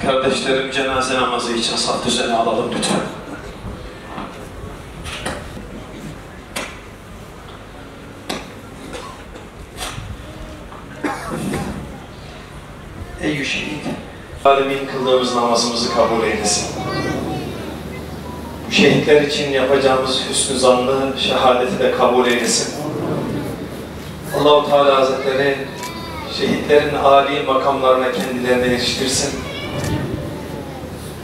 Kardeşlerim, cenaze namazı için saf düzeni alalım lütfen. Ey şehit, alemin kıldığımız namazımızı kabul eylesin. Şehitler için yapacağımız hüsnü zanlı şehadeti de kabul eylesin. Allah-u Teala Hazretleri şehitlerin âli makamlarına kendilerine eriştirsin.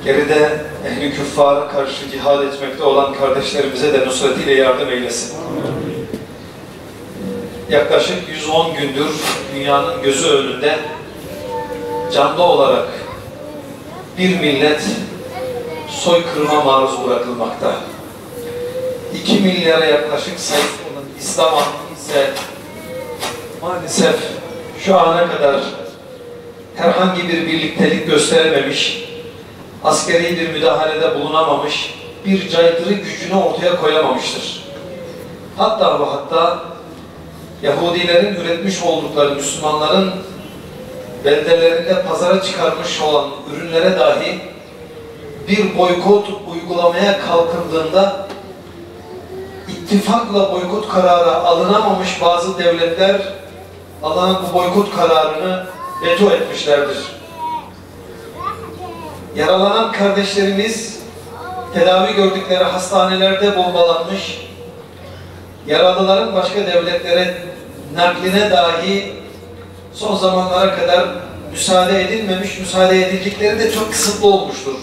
Geride ehli küffara karşı cihad etmekte olan kardeşlerimize de nusretiyle yardım eylesin. Yaklaşık 110 gündür dünyanın gözü önünde canlı olarak bir millet soykırıma maruz bırakılmakta. 2 milyara yaklaşık sayısı olan İslam halkı ise maalesef şu ana kadar herhangi bir birliktelik gösterememiş, askeri bir müdahalede bulunamamış, bir caydırı gücünü ortaya koyamamıştır. Hatta ve hatta Yahudilerin üretmiş oldukları Müslümanların beldelerinde pazara çıkarmış olan ürünlere dahi bir boykot uygulamaya kalkındığında ittifakla boykot kararı alınamamış bazı devletler alınan bu boykot kararını veto etmişlerdir. Yaralanan kardeşlerimiz tedavi gördükleri hastanelerde bombalanmış, yaralıların başka devletlere nakline dahi son zamanlara kadar müsaade edilmemiş, müsaade edildikleri de çok kısıtlı olmuştur.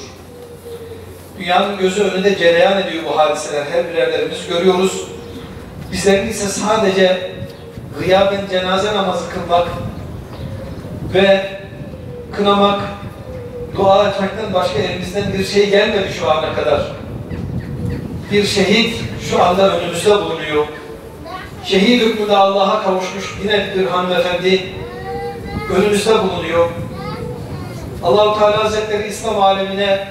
Dünyanın gözü önünde cereyan ediyor bu hadiseler, her birerlerimiz görüyoruz. Bizlerin ise sadece gıyaben cenaze namazı kılmak ve kınamak, dua etmekten başka elimizden bir şey gelmedi şu ana kadar. Bir şehit şu anda önümüzde bulunuyor. Şehit hükmünde Allah'a kavuşmuş yine bir hanımefendi önümüzde bulunuyor. Allah-u Teala Hazretleri İslam alemine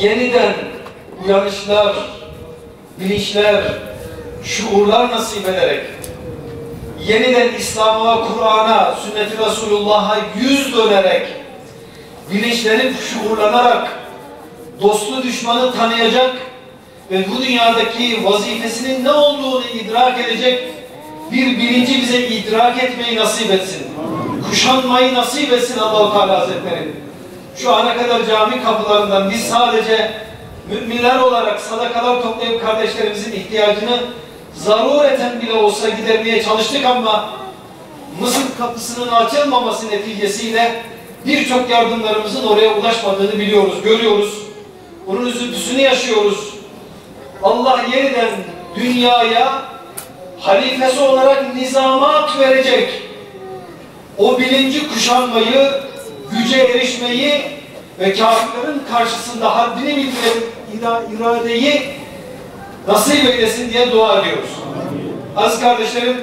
yeniden uyanışlar, bilinçler, şuurlar nasip ederek yeniden İslam'a, Kur'an'a, sünnet-i Resulullah'a yüz dönerek bilinçlenip, şuurlanarak dostu düşmanı tanıyacak ve bu dünyadaki vazifesinin ne olduğunu idrak edecek bir bilinci bize idrak etmeyi nasip etsin. Kuşanmayı nasip etsin Allah-u Teala Hazretleri. Şu ana kadar cami kapılarından biz sadece müminler olarak sadakalar toplayıp kardeşlerimizin ihtiyacını zarureten bile olsa gidermeye çalıştık ama Mısır kapısının açılmaması neticesiyle birçok yardımlarımızın oraya ulaşmadığını biliyoruz, görüyoruz. Bunun üzüntüsünü yaşıyoruz. Allah yeniden dünyaya halifesi olarak nizamat verecek. O bilinci kuşanmayı, güce erişmeyi ve kafirlerin karşısında haddini bildirip iradeyi nasip eylesin diye dua ediyoruz. Aziz kardeşlerim,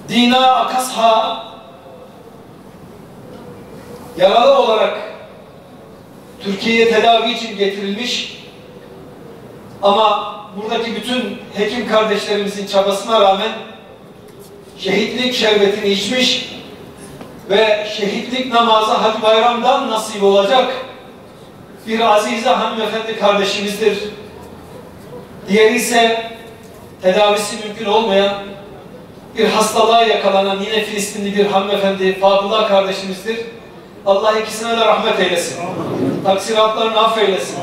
Dina Akasha yaralı olarak Türkiye'ye tedavi için getirilmiş ama buradaki bütün hekim kardeşlerimizin çabasına rağmen şehitlik şerbetini içmiş ve şehitlik namazı Hacı Bayram'dan nasip olacak bir azize hanımefendi kardeşimizdir. Diğeri ise tedavisi mümkün olmayan bir hastalığa yakalanan yine Filistinli bir hanımefendi Fadıllah kardeşimizdir. Allah ikisine de rahmet eylesin. Taksiratlarını affeylesin.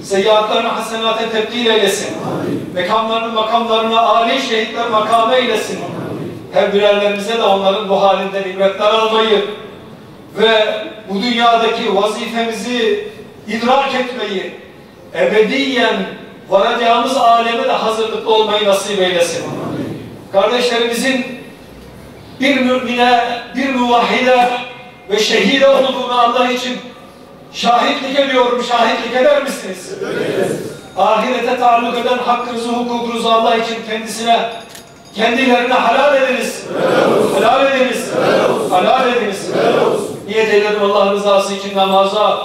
Seyyiatlarını hasenate tebdil eylesin. Mekamlarını makamlarına âli şehitler makamı eylesin. Her birerlerimize de onların bu halinden ibretler almayı ve bu dünyadaki vazifemizi idrak etmeyi, ebediyen varacağımız aleme de hazırlıklı olmayı nasip eylesin. Kardeşlerimizin bir mümine, bir muvahhide ve şehide olduğunu Allah için şahitlik ediyorum, şahitlik eder misiniz? Evet. Ahirete taalluk eden hakkınızı, hukukunuzu Allah için kendilerine halal ediniz. Evet. Helal ediniz. Evet. Halal ediniz. Evet. Niyet eyledim Allah rızası için namaza,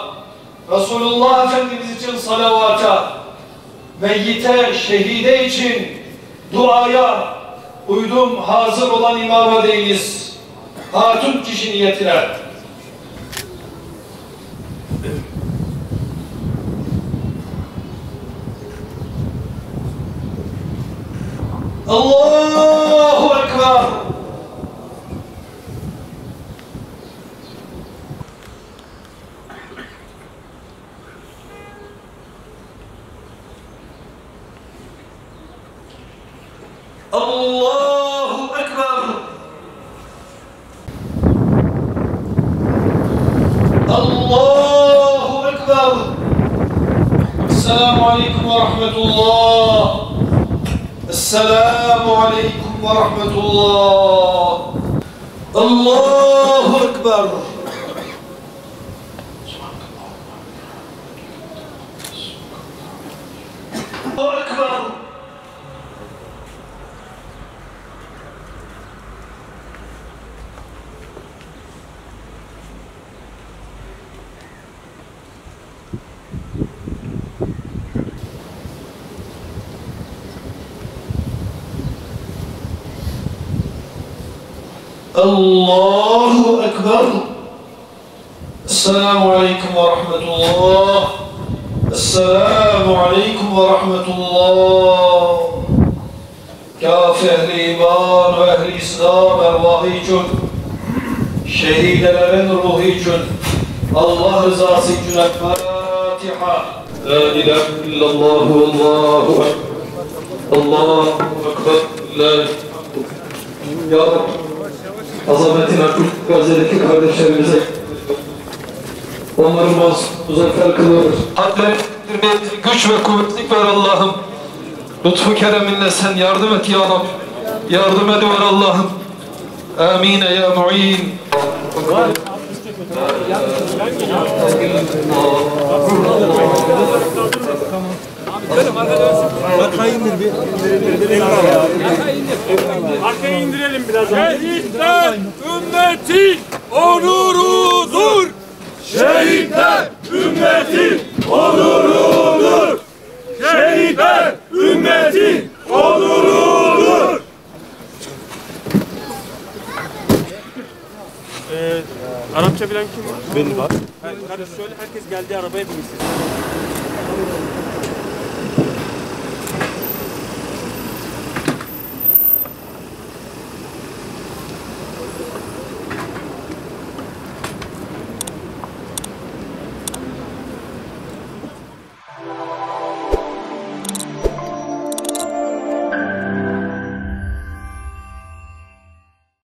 Resulullah Efendimiz için salavata, meyyite, şehide için duaya uydum, hazır olan imama değiliz. Hatun kişi niyetine. Allahu Ekber. Allahu Ekber. Allahu Ekber. Esselamu Aleyküm ve Rahmetullah. Esselamu Aleyküm ve Rahmetullah. Allahu Ekber. Allahu Ekber. Allahu Ekber. Esselamu Aleyküm ve Rahmetullah. Esselamu Aleyküm ve Rahmetullah. Kâfi ehli iman ve ehli İslam ervahı için, şehidelerin ruhu için, Allah rızası için Fatiha. La ilahe illallah ve Allahu Ekber. Allahu Ekber. La Ya Rabbi. Azametine, Gazze'deki kardeşlerimize onları muzaffer kılıyoruz. Hadlerini güç ve kuvvetlik ver Allah'ım. Lütfu kereminle sen yardım et ya Rabbi. Yardım ediver Allah'ım. Amine ya mu'in. Arkayı indir bir. Arkayı indirelim biraz. Şehitler ümmetin onurudur. Şehitler ümmetin onurudur. Şehitler ümmetin onurudur. Arapça bilen kim var? Benim var. Kardeş söyle, herkes geldiği arabaya binsin.